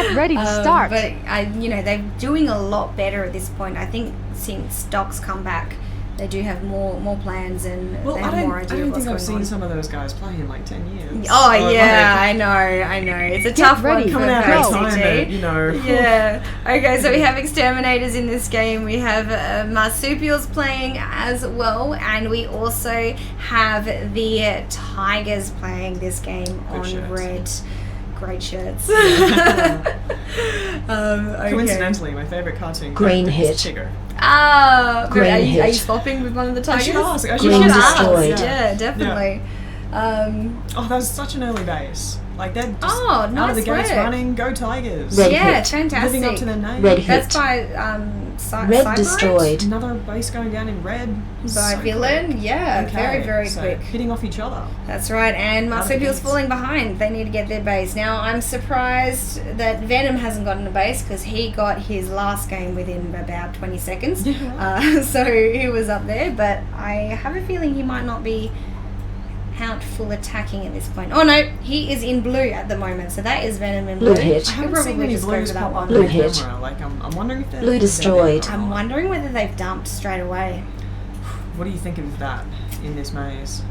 Get ready to start. But they're doing a lot better at this point. I think since Doc's come back, they do have more plans and they have more idea of what's going on. I don't think I've seen some of those guys play in like 10 years. Oh yeah, I know. It's a tough one for coming out of retirement, Yeah. Okay, so we have Exterminators in this game. We have Marsupials playing as well, and we also have the Tigers playing this game on red. Great shirts. Okay. Coincidentally, my favourite cartoon Green hit. Is Tigger. Are you swapping with one of the Tigers? I should Green ask. destroyed. Yeah, definitely. Yeah. That was such an early base. Like they're just nice out of the gates work. running. Go Tigers! Red hit. Fantastic. Living up to their name. Red hit. That's by Red Cyber destroyed. Another base going down in red. By Villain. Quick. Yeah, Okay, very so quick. hitting off each other. That's right, and Marsupials falling behind. They need to get their base. Now, I'm surprised that Venom hasn't gotten a base because he got his last game within about 20 seconds. Yeah. So he was up there, but I have a feeling he might not be out full attacking at this point. Oh no, he is in blue at the moment, so that is Venom in blue. Blue hit. I haven't seen any blues pop up Blue on hit. camera. Like I'm wondering if they're Blue destroyed. I'm wondering whether they've dumped straight away. What do you think of that in this maze?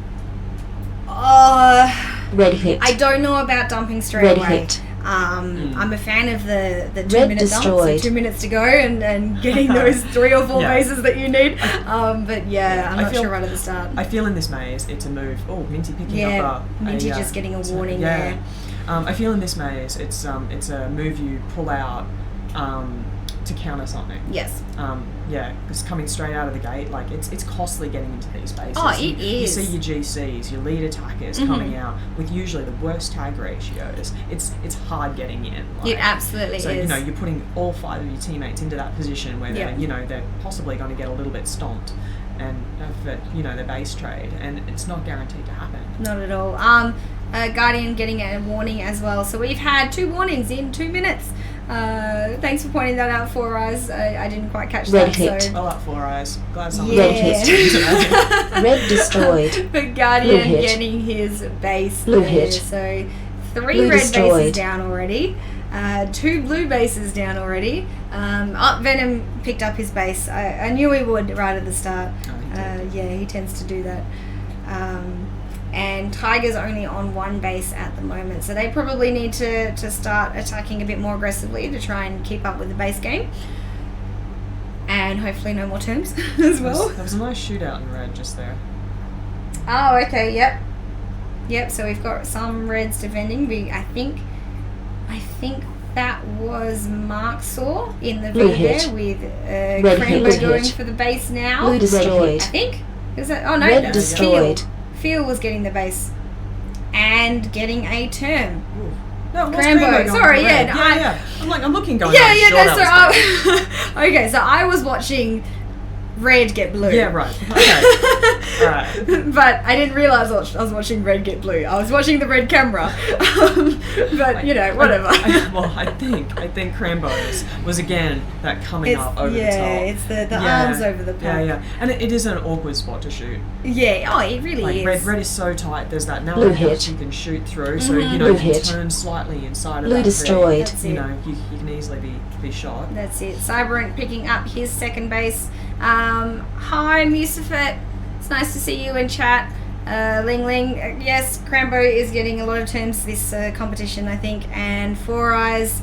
Red hit. I don't know about dumping straight Red away. hit. I'm a fan of the 2 Red minute dump, destroyed. so 2 minutes to go and getting those 3 or 4 Yeah. bases that you need. But yeah, I'm I not feel- sure right at the start. I feel in this maze it's a move. Oh, Minty picking Yeah, up Minty just getting a warning yeah. there. I feel in this maze it's a move you pull out to counter something. Yes. Because coming straight out of the gate, like it's costly getting into these bases. Oh, it You is. see your GCs, your lead attackers coming out with usually the worst tag ratios. It's hard getting in. Like, It absolutely so, is. you're putting all 5 of your teammates into that position where they're possibly going to get a little bit stomped and for their base trade, and it's not guaranteed to happen. Not at all. Guardian getting a warning as well. So we've had 2 warnings in 2 minutes. Thanks for pointing that out, Four Eyes. I didn't quite catch Red that. hit. So. Well, up 4 eyes. Glad someone Yeah. Red hit. Red destroyed. But Guardian Blue hit. getting his base Blue there. hit. So 3 Blue red destroyed. bases down already. 2 blue bases down already. Venom picked up his base. I knew he would right at the start. He tends to do that. And Tiger's only on 1 base at the moment, so they probably need to start attacking a bit more aggressively to try and keep up with the base game. And hopefully no more terms as well. There was a nice shootout in red just there. Oh, okay, yep, so we've got some reds defending. I think that was Mark Saw in the Blue V there hit. with Red Cranbo hit. going for the base now. Blue destroyed. I think. Is that? Oh no, Red no, destroyed. Phil was getting the base and getting a term. Ooh. No, it was Cranbo, going sorry, for red. yeah, yeah. I'm looking going. Yeah, I'm yeah, sure no, that so was red. okay, so I was watching red get blue. Yeah, right. Okay. Alright. But I didn't realise I was watching red get blue. I was watching the red camera. But, whatever. I think Cranbo's was again that coming up over the top. It's the arms over the pump. Yeah. And it is an awkward spot to shoot. Yeah, it really is. Red is so tight, there's that Blue narrow hit. patch you can shoot through, so Blue if you hit. turn slightly inside of Blue that destroyed. That's you it. you can easily be shot. That's it. Cyberant picking up his 2nd base. Hi, Musafet. It's nice to see you in chat. Ling Ling. Yes, Cranbo is getting a lot of terms this competition, I think. And 4 Eyes,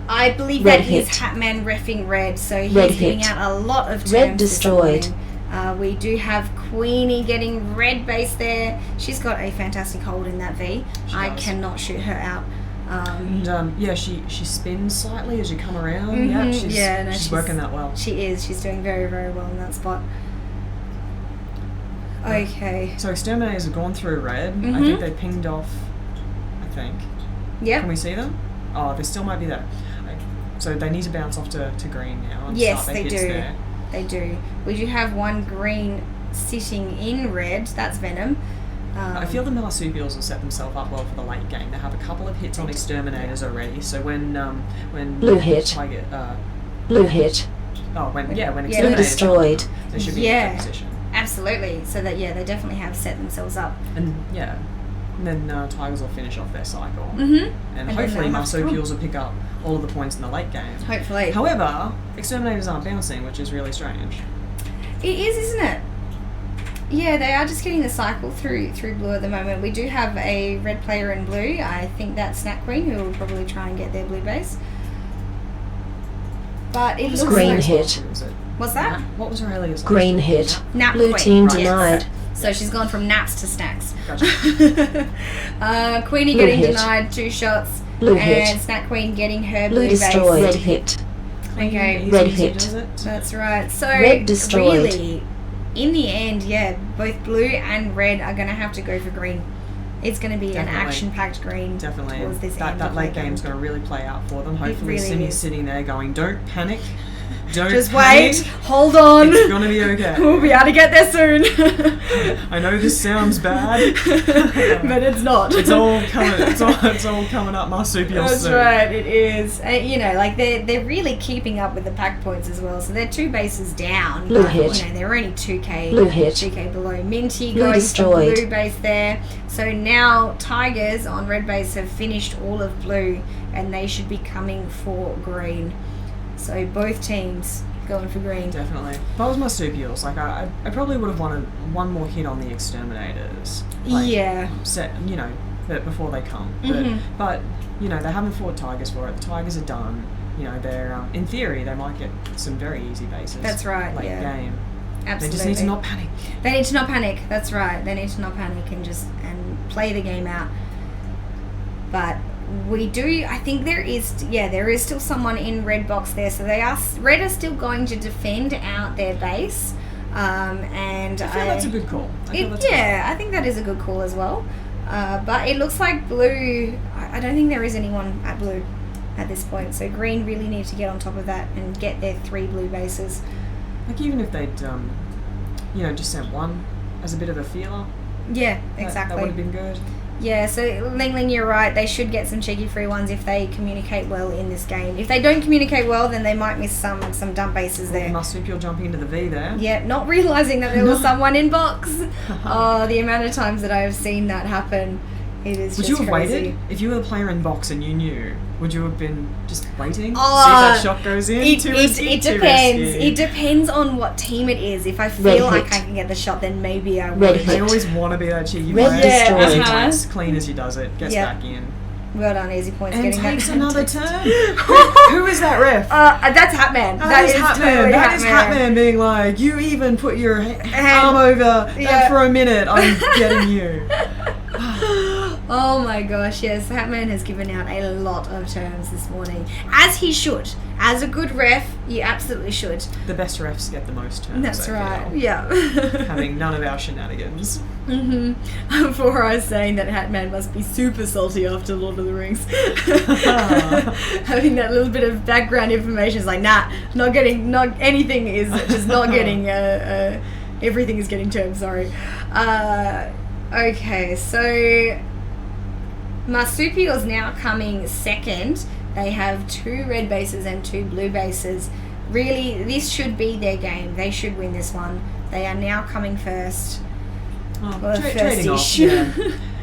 I believe Red that is hit. Hatman reffing red, so he's Red giving hit. out a lot of terms. Red this destroyed. morning. We do have Queenie getting red base there. She's got a fantastic hold in that V. I does. cannot shoot her out. She spins slightly as you come around. Mm-hmm. She's working that well. She is. She's doing very, very well in that spot. Okay. So Exterminators have gone through red. I Mhm. think they pinged off. I think. Yep. Can we see them? Oh, they still might be there. So they need to bounce off to green now. And Yes, start their they hits do. There. They do. We do have 1 green sitting in red. That's Venom. I feel the Marsupials will set themselves up well for the late game. They have a couple of hits on Exterminators already. So when Blue hit. Tiger, Blue hit. when Blue Exterminators destroyed. they should be in a good position. Absolutely. So that they definitely have set themselves up. And And then Tigers will finish off their cycle. Mm-hmm. And then hopefully they'll have to Marsupials will pick up all of the points in the late game. Hopefully. However, Exterminators aren't bouncing, which is really strange. It is, isn't it? Yeah, they are just getting the cycle through blue at the moment. We do have a red player in blue. I think that's Snack Queen, who will probably try and get their blue base. But it looks Green like... hit. What's that? What was Aurelia's? Green hit. Nap Blue Queen. team Right. denied. So she's gone from naps to snacks. Gotcha. Queenie Blue getting hit. denied 2 shots. Blue and hit. Snack Queen getting her Blue blue destroyed. base. Red hit. Okay. Easy Red peasy, hit. does it? That's right. So Red destroyed. really, in the end, yeah, both blue and red are going to have to go for green. It's going to be Definitely. an action-packed green. Definitely. towards this end That of late the game's going to really play out for them. Hopefully really Simi's is. sitting there going, don't panic. Don't Just panic. wait. Hold on. It's going to be okay. We'll be able to get there soon. I know this sounds bad. but it's not. It's all coming. It's all coming up marsupials That's soon. right, it is. You know, like they're really keeping up with the pack points as well. So they're 2 bases down. Blue but, hit. You know, they're only 2k. Blue hit. 2k below. Minty Blue going destroyed. for blue base there. So now Tigers on red base have finished all of blue, and they should be coming for green. So both teams going for green. Definitely. If I was marsupials, like I probably would have wanted one more hit on the Exterminators. Like, Yeah. Set, you know, before they come. Mhm. But you know, they haven't fought Tigers for it. The Tigers are done. You know, they're in theory they might get some very easy bases. That's right, Late yeah. game. Absolutely. They just need to not panic. They need to not panic. That's right. They need to not panic and just play the game out. But we do. I think there is still someone in red box there. So red are still going to defend out their base. And I feel that's a good call. I think that is a good call as well. But it looks like blue. I don't think there is anyone at blue at this point. So green really need to get on top of that and get their 3 blue bases. Like even if they'd, you know, just sent one as a bit of a feeler. Yeah, exactly. That would have been good. Yeah, so Ling, you're right. They should get some cheeky free ones if they communicate well in this game. If they don't communicate well, then they might miss some dump bases there. Marsupial jumping into the V there. Yeah, not realising that there was someone in box. Oh, the amount of times that I have seen that happen, it is Would just you have crazy. waited? If you were the player in box and you knew, would you have been just waiting? Oh, see if that shot goes in? It Too depends. risky. It depends on what team it is. If I Red feel like hit. I can get the shot, then maybe I Red would. hit. They always want to be that cheeky Red player. destroyed. Easy Uh-huh. points, clean as he does it, gets Yep. back in. Well done, easy points. And getting takes that. another turn. Who is that ref? That's Hatman. That is Hatman. totally That is Hatman being like, you even put your arm over Yeah. for a minute, I'm getting you. Oh my gosh, yes, Hatman has given out a lot of terms this morning. As he should. As a good ref, you absolutely should. The best refs get the most turns. That's I right, feel. yeah. Having none of our shenanigans. Before I was saying that Hatman must be super salty after Lord of the Rings. Having that little bit of background information is like, nah, anything is just not getting, everything is getting terms, sorry. Okay, so Marsupials now coming second. They have 2 red bases and 2 blue bases. Really, this should be their game. They should win this one. They are now coming first. Trading off, First-ish. yeah.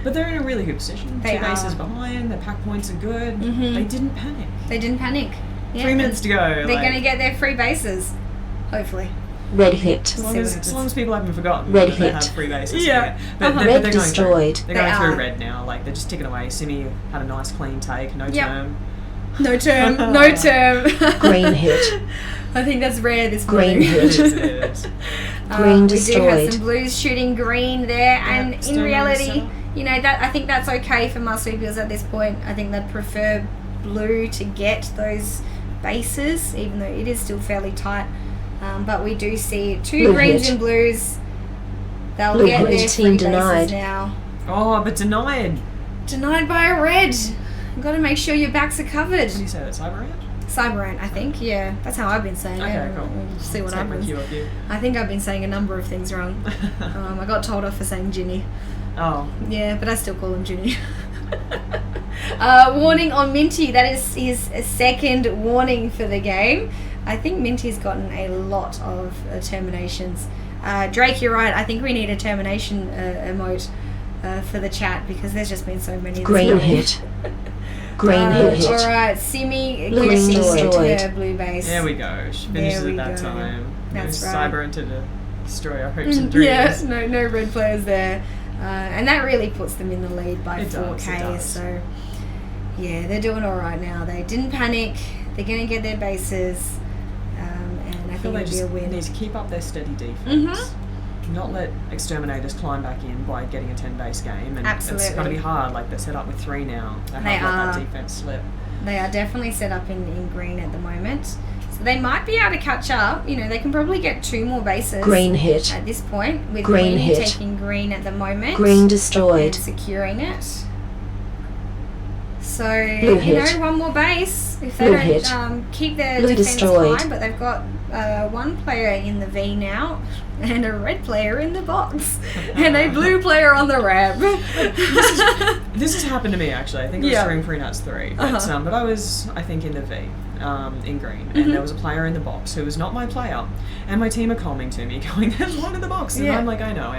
But they're in a really good position. They 2 bases are. behind, their pack points are good. Mhm. They didn't panic. They didn't panic. Yeah, 3 minutes to go. They're like, going to get their free bases, hopefully. Red hit. as long as people haven't forgotten Red that they hit. have free bases. Yeah. But, Uh-huh. but Red they're destroyed. going through. They're They going through are. red now. Like they're just ticking away. Simi had a nice clean take, no Yep. term. No term, no term. Green hit. I think that's rare this Green morning. It hit. is, it is. Green We do have destroyed. some blues shooting green there, and in still reality, so. you know, that I think that's okay for Marsupials at this point. I think they'd prefer blue to get those bases, even though it is still fairly tight. But we do see 2 Blue greens hit. and blues. They'll Blue get hit. their Team free denied. bases now. Oh, but denied. Denied by a red. You've got to make sure your backs are covered. What do you say? That's Cyber Ant? Cyberant, I think. Yeah, that's how I've been saying Okay, it. cool. We'll see what Take my happens. cue off you. I think I've been saying a number of things wrong. I got told off for saying Ginny. Oh. Yeah, but I still call him Ginny. Warning on Minty. That is his second warning for the game. I think Minty's gotten a lot of terminations. Drake, you're right. I think we need a termination emote for the chat because there's just been so many. Green hit. Green hit. All right, Simi Blue gets destroyed. her blue base. There we go. She finishes There we at that go. time. That's no right. Cyber into the destroy our hopes and dreams. Yeah, no red players there, and that really puts them in the lead by It 4K. does. So yeah, they're doing all right now. They didn't panic. They're going to get their bases, and I I feel think they it'll be a just win. need to keep up their steady defense. Mm-hmm. Not let Exterminators climb back in by getting a 10 base game. And it's Absolutely. going to be hard. Like, they're set up with 3 now. They They can't let are. that defense slip. They are definitely set up in green at the moment. So they might be able to catch up. You know, they can probably get 2 more bases. Green hit. At this point, with Green Winnie hit. taking green at the moment. Green And destroyed. securing it. So, Blue you hit. know, 1 more base. If they Blue don't hit. Keep their Blue defense destroyed. high, but they've got 1 player in the V now and a red player in the box and a blue player on the ramp. This has happened to me, actually. I think it was Yeah. during Pre-Nuts 3. But, Uh-huh. but I was, I think, in the V. In green, Mm-hmm. and there was a player in the box who was not my player, and my team are calling to me, going, "There's one in the box," and Yeah. I'm like, "I know,"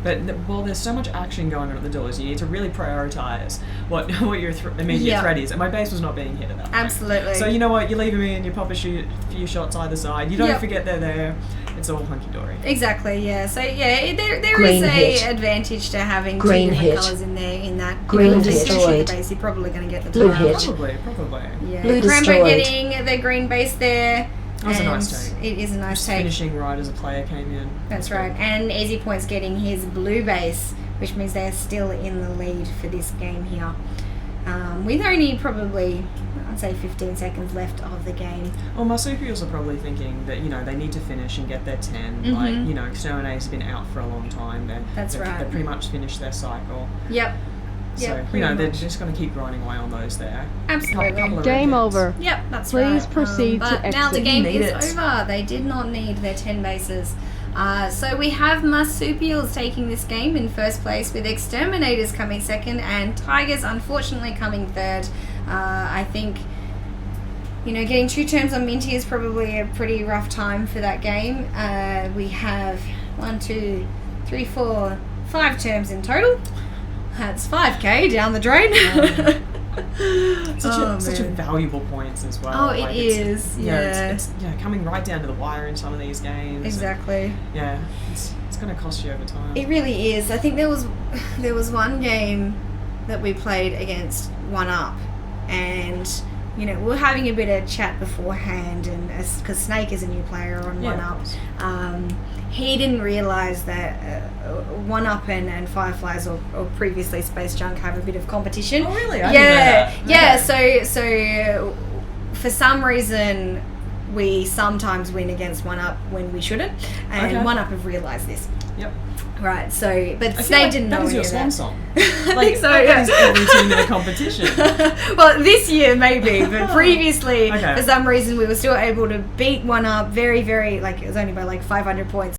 but well, there's so much action going on at the doors. You need to really prioritize what your immediate Yeah. threat is, and my base was not being hit at that point. Absolutely. So you know what? You leave them in, you pop a few shots either side. You don't Yep. forget they're there. It's all hunky dory. Exactly, yeah. So yeah, there Green is a hit. advantage to having Green 2 different hit. colours in there. In that, Green if you just shoot destroyed. the base, you're probably going to get the Blue turnover. hit. Probably. Yeah, Blue Crambo destroyed. getting the green base there. That was a and nice take. It is a nice Just take. finishing right as a player came in. That's right. And Easy Point's getting his blue base, which means they're still in the lead for this game here. With only probably, I'd say 15 seconds left of the game. Well, Marsupials are probably thinking that, you know, they need to finish and get their 10. Mhm. Like, you know, Exterminators have been out for a long time. That's right. They've pretty much finished their cycle. Yep. So, Yep, you pretty know, they're much. just going to keep grinding away on those there. Absolutely. Couple of Game red hits. over. Yep, that's Please right. proceed but to now the exit. game Need is it. over. They did not need their 10 bases. So we have Marsupials taking this game in first place, with Exterminators coming second and Tigers unfortunately coming third. I think, you know, getting 2 turns on Minty is probably a pretty rough time for that game. We have 1, 2, 3, 4, 5 terms in total. That's 5k down the drain. Such a valuable points as well. Oh, it Like, is, yeah. It's coming right down to the wire in some of these games. Exactly. Yeah, it's going to cost you over time. It really is. I think there was one game that we played against 1UP, and you know, we were having a bit of chat beforehand, and because Snake is a new player on Yeah, 1UP, he didn't realise that 1UP and Fireflies or previously Space Junk have a bit of competition. Oh, really? I didn't know that. Yeah. So for some reason, we sometimes win against 1UP when we shouldn't, and Okay. 1UP have realised this. Yep. Right, so, but I feel Snake like didn't that know is any your of swan that. song. I Like, think so, that yeah. is every team in a competition. Well, this year maybe, but previously, Okay. for some reason, we were still able to beat 1UP very, very, like, it was only by like 500 points.